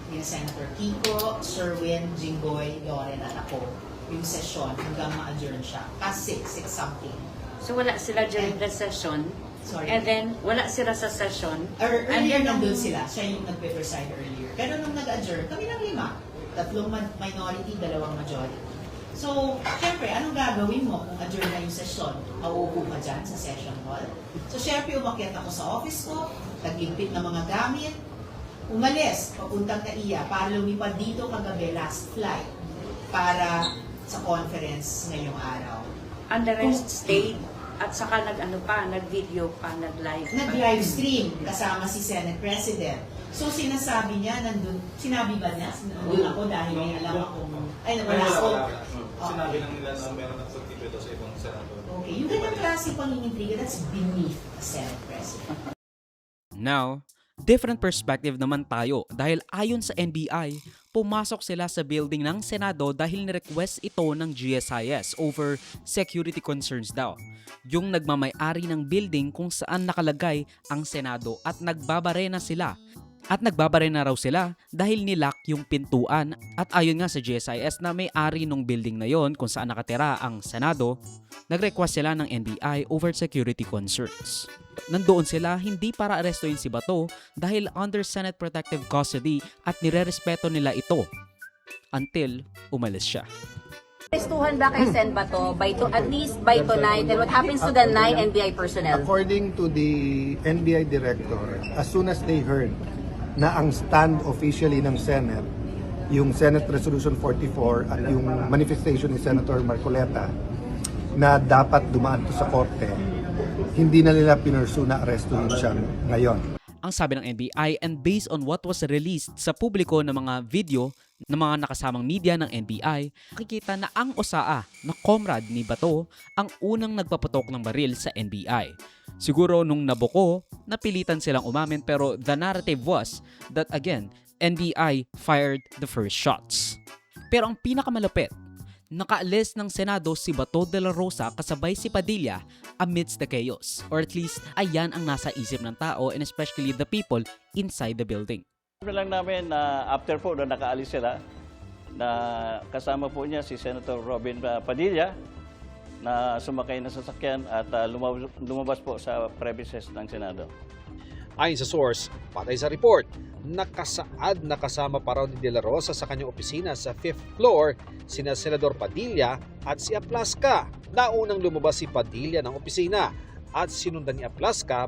yung Senator Kiko, Sherwin, Jinggoy, Loren at ako yung session hanggang ma-adjourn siya. Kasi 6 something. So wala sila during the session? Sorry. And then, wala sila sa session? Earlier nandun sila. Siya yung nag-preside earlier. Pero nung nag-adjourn, kami ng 5. 3 minority, 2 majority. So, syempre, anong gagawin mo kung adjourn na yung session? Mauupo ka dyan sa session hall. So, syempre, umakyat ako sa office ko, nagligpit ng mga gamit, umalis, papuntang Kaiya, para lumipad dito kagabi, last flight, para sa conference ngayong araw. And the rest stayed? At saka nag-video pa, nag-live pa? Nag-live stream kasama si Senate President. So, sinasabi niya, sinabi ba niya? Nandun ako dahil may alam akong, wala ako. Sinabi lang nila na meron ng certificate sa ibang senator. Okay, yung ganyan klase pangintriga, that's beneath a Senate President. Now, different perspective naman tayo dahil ayon sa NBI, pumasok sila sa building ng Senado dahil ni-request ito ng GSIS over security concerns daw. Yung nagmamay-ari ng building kung saan nakalagay ang Senado at nagbabarena sila. At nagbabarena raw sila dahil nilock yung pintuan at ayon nga sa GSIS na may-ari ng building na yon kung saan nakatira ang Senado, nag-request sila ng NBI over security concerns. Nandoon sila hindi para arestuin si Bato dahil under Senate Protective Custody at nirerespeto nila ito until umalis siya. Arestuhan ba kay Sen Bato at least by tonight? And what happens to the 9 NBI personnel? According to the NBI director, as soon as they heard na ang stand officially ng Senate, yung Senate Resolution 44 at yung manifestation ni Senator Marcoleta na dapat dumaan to sa korte, hindi na nila pinursu na arestuhin siya ngayon. Ang sabi ng NBI and based on what was released sa publiko ng mga video ng mga nakasamang media ng NBI, makikita na ang OSAA na comrade ni Bato ang unang nagpaputok ng baril sa NBI. Siguro nung nabuko, napilitan silang umamin pero the narrative was that again, NBI fired the first shots. Pero ang pinakamalupit, nakaalis ng Senado si Bato de la Rosa kasabay si Padilla amidst the chaos. Or at least, ayan ang nasa isip ng tao and especially the people inside the building. Sabi lang namin na after po na nakaalis sila, na kasama po niya si Senator Robin Padilla na sumakay na sasakyan at lumabas po sa premises ng Senado. Ayon sa source, patay sa report, nakasaad na kasama pa raw ni De La Rosa sa kanyang opisina sa 5th floor sina Senador Padilla at si Aplasca. Naunang lumabas si Padilla ng opisina at sinundan ni Aplasca